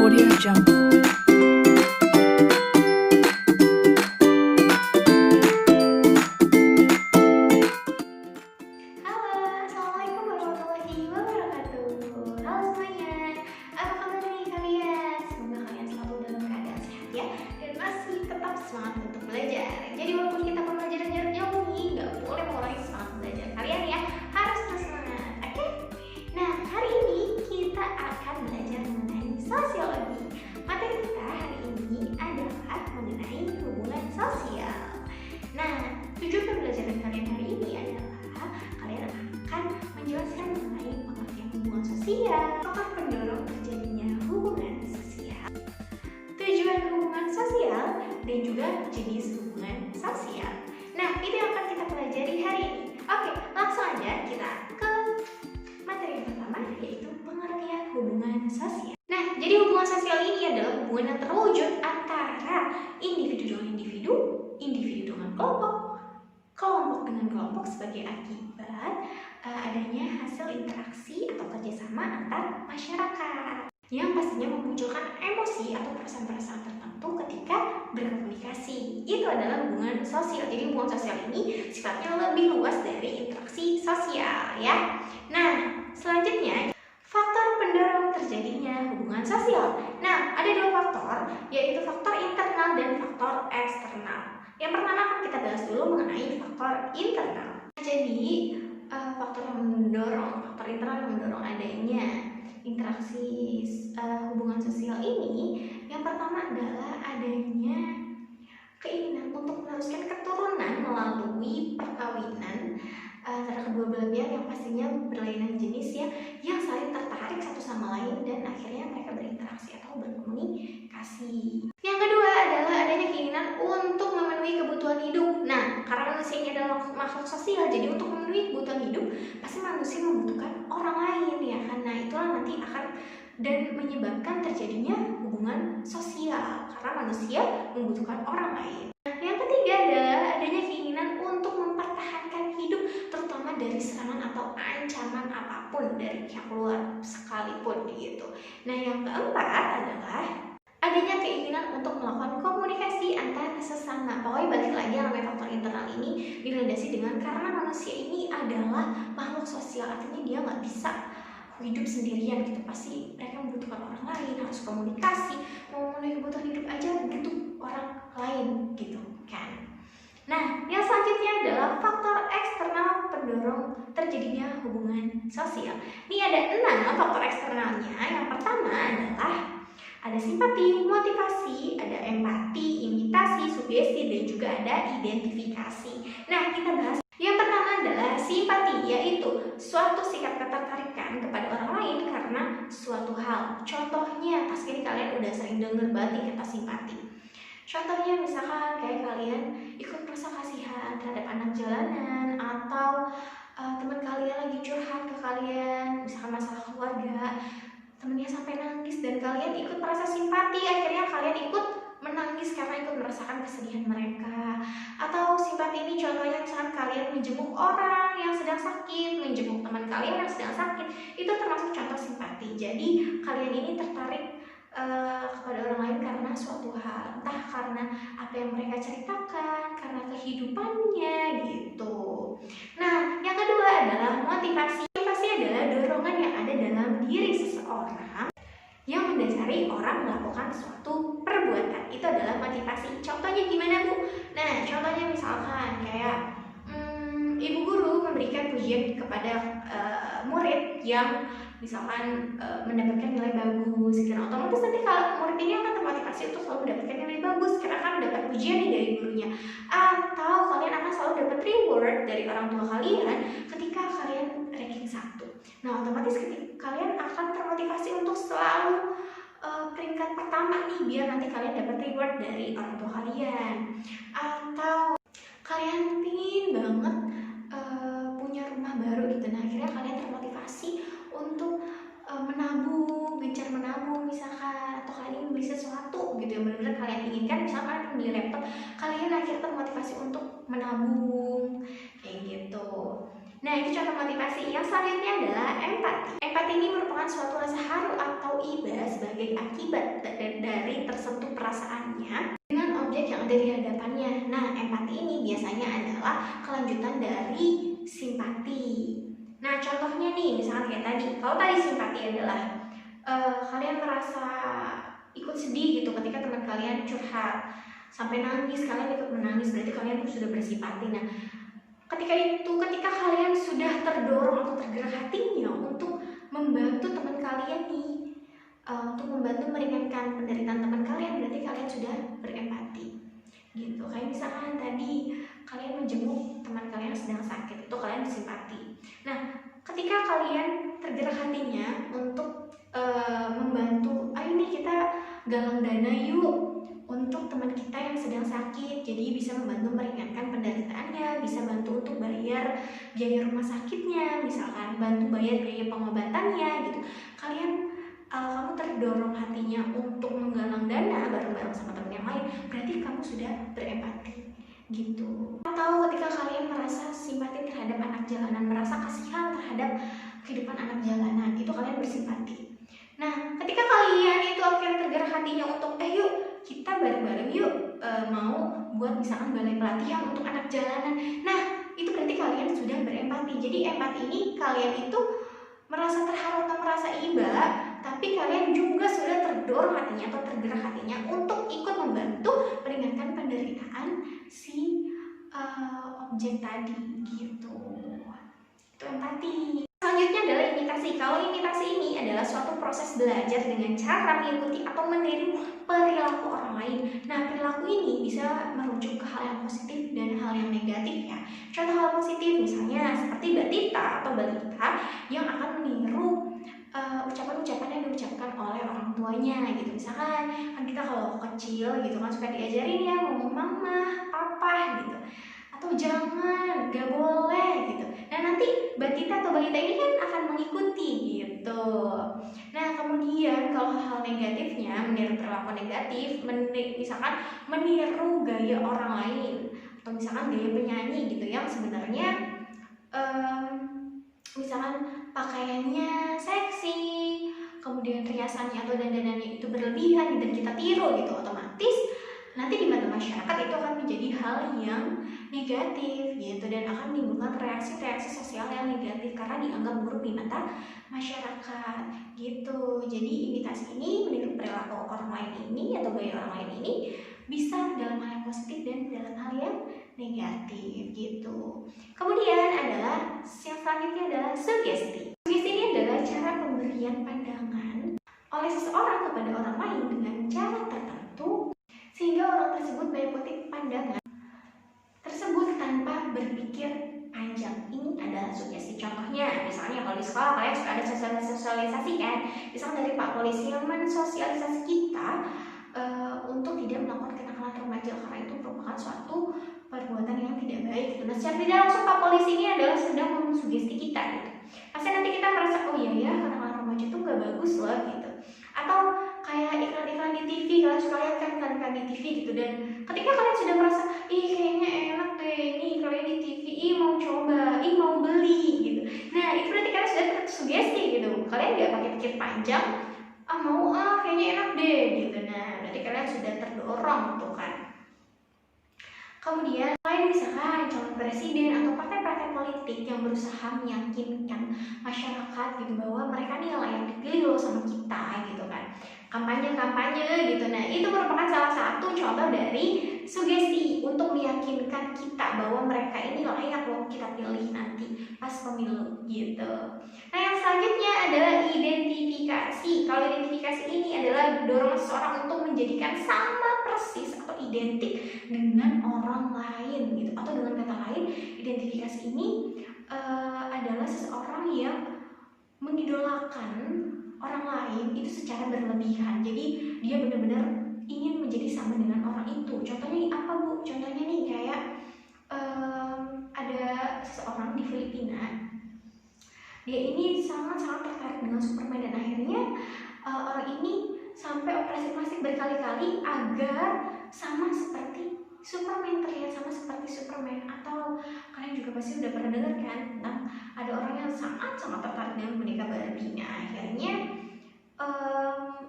Audio Jungle. Halo, assalamualaikum warahmatullahi wabarakatuh. Halo semuanya, apa kabar nih kalian? Semoga kalian selalu dalam keadaan sehat ya, dan masih tetap semangat untuk belajar. Jadi walaupun kita pembelajaran jarak jauh nih, nggak boleh mengurangi semangat belajar kalian ya. Harus terus semangat, oke? Nah, hari ini kita akan belajar mengenai sosiologi. Materi kita hari ini adalah mengenai hubungan sosial. Nah, tujuan pembelajaran kalian hari ini adalah kalian akan menjelaskan mengenai pengertian hubungan sosial, faktor pendorong terjadinya hubungan sosial, tujuan hubungan sosial, dan juga jenis hubungan sosial. Nah, itu yang akan kita pelajari hari ini. Oke, langsung aja kita ke materi yang pertama, yaitu pengertian hubungan sosial. Nah, jadi hubungan sosial ini adalah hubungan yang terwujud antara individu dengan individu, individu dengan kelompok, kelompok dengan kelompok sebagai akibat adanya hasil interaksi atau kerjasama antar masyarakat yang pastinya memunculkan emosi atau perasaan-perasaan tertentu ketika berkomunikasi. Itu adalah hubungan sosial. Jadi hubungan sosial ini sifatnya lebih luas dari interaksi sosial ya. Nah, selanjutnya faktor pendorong terjadinya hubungan sosial. Nah, ada dua faktor, yaitu faktor internal dan faktor eksternal. Yang pertama akan kita bahas dulu mengenai faktor internal. Jadi faktor yang mendorong, faktor internal yang mendorong adanya interaksi hubungan sosial ini, yang pertama adalah adanya keinginan untuk meneruskan keturunan melalui perkawinan antara kedua belah pihak yang pastinya berlainan jenis ya, yang saling tertarik satu sama lain dan akhirnya mereka berinteraksi atau berkomunikasi. Yang kedua adalah adanya keinginan untuk memenuhi kebutuhan hidup. Nah, karena manusia ini adalah makhluk sosial, jadi untuk memenuhi kebutuhan hidup pasti manusia membutuhkan orang lain ya kan. Nah, itulah nanti akan dan menyebabkan terjadinya hubungan sosial karena manusia membutuhkan orang lain. Nah, yang ketiga adalah adanya keinginan untuk mempertahankan hidup terutama dari serangan atau ancaman apapun dari pihak luar sekalipun gitu. Nah, yang keempat adalah adanya keinginan untuk melakukan komunikasi antar sesama. Pokoknya balik lagi yang namanya faktor internal ini dilandasi dengan karena manusia ini adalah makhluk sosial, artinya dia nggak bisa hidup sendirian gitu, pasti mereka membutuhkan orang lain, harus komunikasi, mau memenuhi kebutuhan hidup aja butuh orang lain gitu kan. Nah, yang selanjutnya adalah faktor eksternal pendorong terjadinya hubungan sosial. Ini ada 6 faktor eksternalnya. Yang pertama adalah ada simpati, motivasi, ada empati, imitasi, sugesti, dan juga ada identifikasi. Nah, kita bahas yang pertama adalah simpati, yaitu suatu sikap ketertarikan kepada orang lain karena suatu hal. Contohnya, pasti kalian udah sering dengar banget nih kata simpati. Contohnya misalkan kayak kalian ikut merasa kasihan terhadap anak jalanan, atau teman kalian lagi curhat ke kalian, misalkan masalah keluarga, temennya sampai nangis dan kalian ikut merasa simpati, akhirnya kalian ikut menangis karena ikut merasakan kesedihan mereka. Atau simpati ini contohnya misalkan kalian menjenguk orang yang sedang sakit, menjenguk teman kalian yang sedang sakit, itu termasuk contoh simpati. Jadi kalian ini tertarik kepada orang lain karena suatu hal, entah karena apa yang mereka ceritakan, karena kehidupannya gitu. Nah, yang kedua adalah motivasi. Motivasi adalah dorongan yang ada dalam diri seseorang yang mendasari orang melakukan suatu perbuatan. Itu adalah motivasi. Contohnya gimana, Bu? Nah, contohnya misalkan kayak ibu guru memberikan pujian kepada murid yang misalkan mendapatkan nilai bagus gitu. Nah, otomatis nanti kalau murid ini akan termotivasi untuk selalu mendapatkan nilai bagus karena kan mendapat pujian nih dari gurunya. Atau kalian akan selalu dapat reward dari orang tua kalian ketika kalian ranking 1. Nah, otomatis ketika kalian akan termotivasi untuk selalu peringkat pertama nih biar nanti kalian dapat reward dari orang tua kalian. Atau kalian pingin banget punya rumah baru gitu. Nah, akhirnya kalian termotivasi untuk menabung, gencar menabung misalkan, atau kalian ingin beli sesuatu gitu yang benar-benar kalian inginkan, misalkan kalian beli laptop, kalian akhirnya termotivasi untuk menabung kayak gitu. Nah, itu contoh motivasi. Yang selanjutnya adalah empati. Empati ini merupakan suatu rasa haru atau iba sebagai sebagai akibat dari tersentuh perasaannya dengan objek yang ada di hadapannya. Nah, empati ini biasanya adalah kelanjutan dari simpati. Nah, contohnya nih, misalnya kayak tadi, kalau tadi simpati adalah kalian merasa ikut sedih gitu ketika teman kalian curhat sampai nangis, kalian ikut menangis, berarti kalian tuh sudah bersimpati. Nah, ketika kalian sudah terdorong atau tergerak hatinya untuk membantu teman kalian nih, untuk membantu meringankan penderitaan teman kalian, berarti kalian sudah berempati gitu. Kayak misalkan tadi kalian menjenguk teman kalian yang sedang sakit, itu kalian bersimpati. Nah, ketika kalian tergerak hatinya untuk membantu, ini kita galang dana yuk untuk teman kita yang sedang sakit, jadi bisa membantu meringankan penderitaannya, bisa bantu untuk bayar biaya rumah sakitnya, misalkan bantu bayar biaya pengobatannya gitu. Kamu terdorong hatinya untuk menggalang dana bareng-bareng sama teman yang lain, berarti kamu sudah berempati gitu. Atau ketika kalian merasa simpati terhadap anak jalanan, merasa kasihan terhadap kehidupan anak jalanan, itu kalian bersimpati. Nah, ketika kalian itu akhirnya tergerak hatinya untuk yuk kita bareng-bareng yuk mau buat misalkan balai pelatihan untuk anak jalanan, nah itu berarti kalian sudah berempati. Jadi empati ini kalian itu merasa terharu atau merasa iba, tapi kalian juga sudah terdorong hatinya atau tergerak hatinya untuk ikut membantu meringankan penderitaan si objek tadi gitu. Itu empati. Selanjutnya adalah imitasi. Kalau imitasi ini adalah suatu proses belajar dengan cara mengikuti atau meniru perilaku orang lain. Nah, perilaku ini bisa merujuk ke hal yang positif dan hal yang negatif ya. Contoh hal positif misalnya seperti Mbak Tita atau balita yang akan meniru ucapan-ucapan yang diucapkan oleh orang tuanya gitu. Misalkan kan kita kalau kecil gitu kan suka diajarin ya ngomong mama, papa gitu, atau jangan, gak boleh gitu. Nah, nanti batita atau balita ini kan akan mengikuti gitu. Nah, kemudian kalau hal negatifnya, meniru perilaku negatif, misalkan meniru gaya orang lain atau misalkan gaya penyanyi gitu yang sebenarnya misalkan pakaiannya seksi, kemudian riasannya atau dandanannya itu berlebihan dan kita tiru gitu, otomatis nanti di mata masyarakat itu akan menjadi hal yang negatif gitu dan akan menimbulkan reaksi-reaksi sosial yang negatif karena dianggap buruk di mata masyarakat gitu. Jadi imitasi ini, meniru perilaku orang lain ini atau gaya orang lain ini bisa dalam hal yang positif dan dalam hal yang negatif gitu. Kemudian adalah yang selanjutnya adalah sugesti. Sugesti ini adalah cara pemberian pandangan oleh seseorang kepada orang lain dengan cara tertentu sehingga orang tersebut mengikuti pandangan tersebut tanpa berpikir panjang. Ini adalah sugesti. Contohnya, misalnya kalau di sekolah kalian suka ada sosialisasi kan, misalnya dari Pak Polisi yang mensosialisasi kita untuk tidak melakukan kenakalan remaja karena itu merupakan suatu perbuatan yang tidak baik gitu. Nah, secara tidak langsung Pak Polisi ini adalah sedang mensugesti kita gitu. Pasti nanti kita merasa oh iya ya kenakalan remaja itu nggak bagus loh gitu. Atau kayak iklan-iklan di TV, kalian suka lihat kan iklan-iklan di TV gitu, dan ketika kalian sudah merasa ih kayaknya enak deh ini iklannya di TV, ih mau coba, ih mau beli gitu. Nah, itu berarti kalian sudah tersugesti gitu. Kalian nggak pakai pikir panjang, mau kayaknya enak deh gitu. Nah, berarti kalian sudah terdorong tuh kan. Kemudian lain misalkan calon presiden atau partai-partai politik yang berusaha meyakinkan masyarakat gitu bahwa mereka nih layak dipilih loh sama kita gitu kan, kampanye gitu. Nah, itu merupakan salah satu contoh dari sugesti untuk meyakinkan kita bahwa mereka ini layak loh kita pilih nanti pas pemilu gitu. Nah, yang selanjutnya adalah identifikasi. Kalau identifikasi ini adalah dorongan seseorang untuk menjadikan sama persis atau identik dengan orang lain gitu, atau dengan kata lain identifikasi ini adalah seseorang yang mengidolakan orang lain itu secara berlebihan. Jadi dia benar-benar ingin menjadi sama dengan orang itu. Contohnya apa Bu? Contohnya nih kayak ada seseorang di Filipina, dia ini sangat-sangat tertarik dengan Superman dan akhirnya orang ini sampai operasi plastik berkali-kali agar sama seperti Superman, terlihat sama seperti Superman. Atau kalian juga pasti udah pernah dengar kan tentang ada orang yang sangat-sangat tertarik dengan boneka Barbie. Nah, akhirnya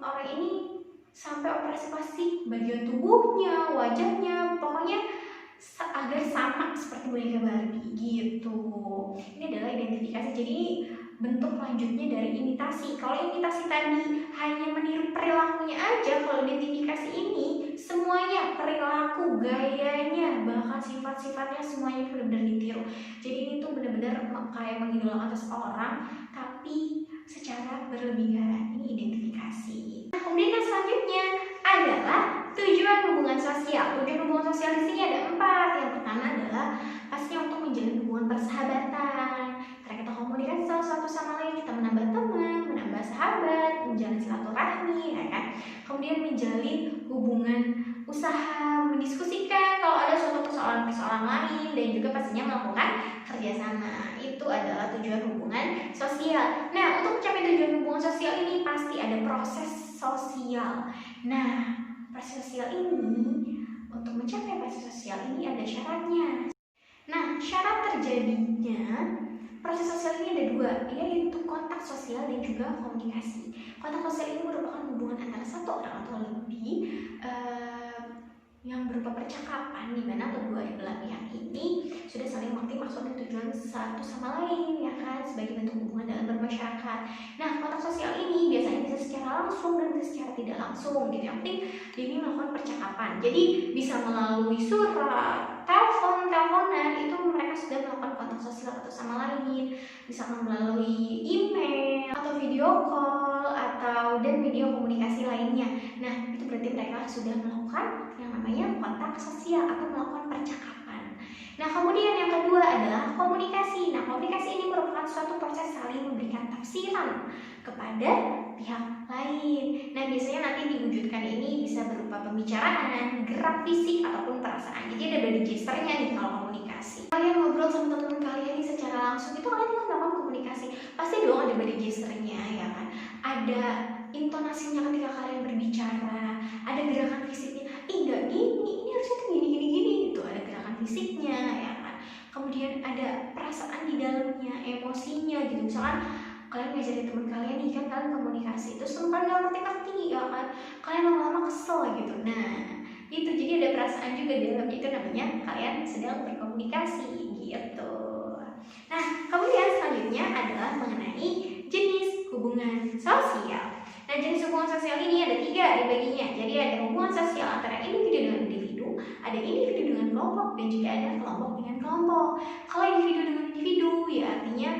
orang ini sampai operasi plastik bagian tubuhnya, wajahnya, pokoknya agar sama seperti boneka Barbie gitu. Ini adalah identifikasi. Jadi bentuk lanjutnya dari imitasi. Kalau imitasi tadi hanya meniru perilakunya aja, kalau identifikasi ini semuanya, perilaku, gayanya, bahkan sifat-sifatnya semuanya benar-benar ditiru. Jadi ini tuh benar-benar kayak mengidolakan seseorang tapi secara berlebihan. Ini identifikasi. Nah, kemudian yang selanjutnya adalah tujuan hubungan sosial. Tujuan hubungan sosial di sini ada 4. Yang pertama adalah pastinya untuk menjalin hubungan persahabatan. Karena kita komunikasi satu sama lain, kita menambah teman, menambah sahabat, menjalin silaturahmi, ya kan? Kemudian menjalin hubungan usaha, mendiskusikan kalau ada suatu persoalan-persoalan lain, dan juga pastinya melakukan kerjasama. Itu adalah tujuan hubungan sosial. Nah, untuk mencapai tujuan hubungan sosial ini pasti ada proses sosial. Nah, proses sosial ini, untuk mencapai proses sosial ini ada syaratnya. Nah, syarat terjadinya proses sosial ini ada 2, yaitu kontak sosial dan juga komunikasi. Kontak sosial ini merupakan hubungan antara satu orang atau lebih yang berupa percakapan di mana kedua belah pihak ini sudah saling mengerti maksud dan tujuan satu sama lain, ya kan, sebagai bentuk hubungan dalam bermasyarakat. Nah, kontak sosial ini biasanya bisa secara langsung dan bisa secara tidak langsung gitu. Yang penting ini melakukan percakapan. Jadi bisa melalui surat, teleponan, itu mereka sudah melakukan kontak sosial satu sama lain. Misalkan melalui email atau video call atau dan media komunikasi lainnya. Nah, itu berarti mereka sudah melakukan yang namanya kontak sosial atau melakukan percakapan. Nah, kemudian yang kedua adalah komunikasi. Nah, komunikasi ini merupakan suatu proses saling memberikan tafsiran kepada pihak lain. Nah, biasanya nanti diwujudkan ini bisa berupa pembicaraan, gerak fisik, ataupun perasaan. Jadi ada body gesture-nya nih kalau komunikasi. Kalian ngobrol sama teman-teman kalian nih secara langsung, itu kalian kan melakukan komunikasi. Pasti dong ada body gesture-nya, ya kan? Ada intonasinya ketika kalian berbicara, ada gerakan fisiknya. Enggak gini, ini harusnya tuh gini gitu. Ada gerakan fisiknya, ya kan? Kemudian ada perasaan di dalamnya, emosinya gitu. Misalkan kalian ngajarin teman kalian nih, kan kalian komunikasi terus teman kalian ngerti-ngerti, ya kan? Kalian lama-lama kesel gitu. Nah, itu jadi ada perasaan juga di dalam, itu namanya kalian sedang berkomunikasi gitu. Nah, kemudian selanjutnya adalah mengenai jenis hubungan sosial. Nah, jenis hubungan sosial ini ada 3 dibaginya. Jadi ada hubungan sosial antara individu dengan individu, ada individu dengan kelompok, dan juga ada kelompok dengan kelompok. Kalau individu dengan individu, ya artinya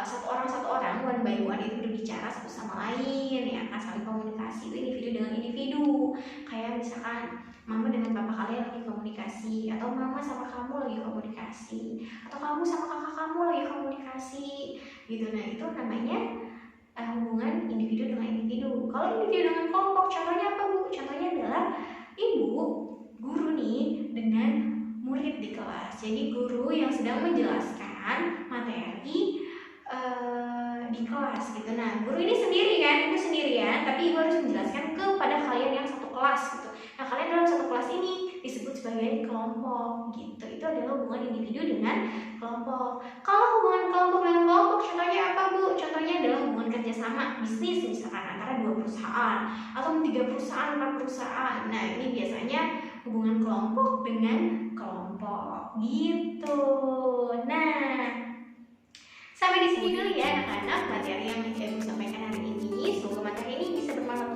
satu orang one by one itu berbicara satu sama lain, ya kan, saling komunikasi. Itu individu dengan individu. Kayak misalkan mama dengan papa kalian lagi komunikasi, atau mama sama kamu lagi komunikasi, atau kamu sama kakak kamu lagi komunikasi gitu. Nah, itu namanya hubungan individu dengan individu. Kalau individu dengan kelompok, contohnya apa, Bu? Contohnya adalah ibu guru nih dengan murid di kelas. Jadi guru yang sedang menjelaskan materi di kelas gitu. Nah, guru ini sendiri kan, ibu sendirian, tapi ibu harus menjelaskan kepada kalian yang satu kelas gitu. Nah, kalian dalam satu kelas ini disebut sebagai kelompok gitu. Itu adalah hubungan individu dengan kelompok. Kalau hubungan kelompok dengan kelompok, contohnya apa, Bu? Contohnya adalah hubungan kerjasama bisnis, misalkan antara 2 perusahaan atau 3 perusahaan, 4 perusahaan. Nah, ini biasanya hubungan kelompok dengan kelompok gitu. Nah, sampai di sini dulu ya anak-anak materi yang ibu sampaikan hari ini. Semoga materi ini bisa bermanfaat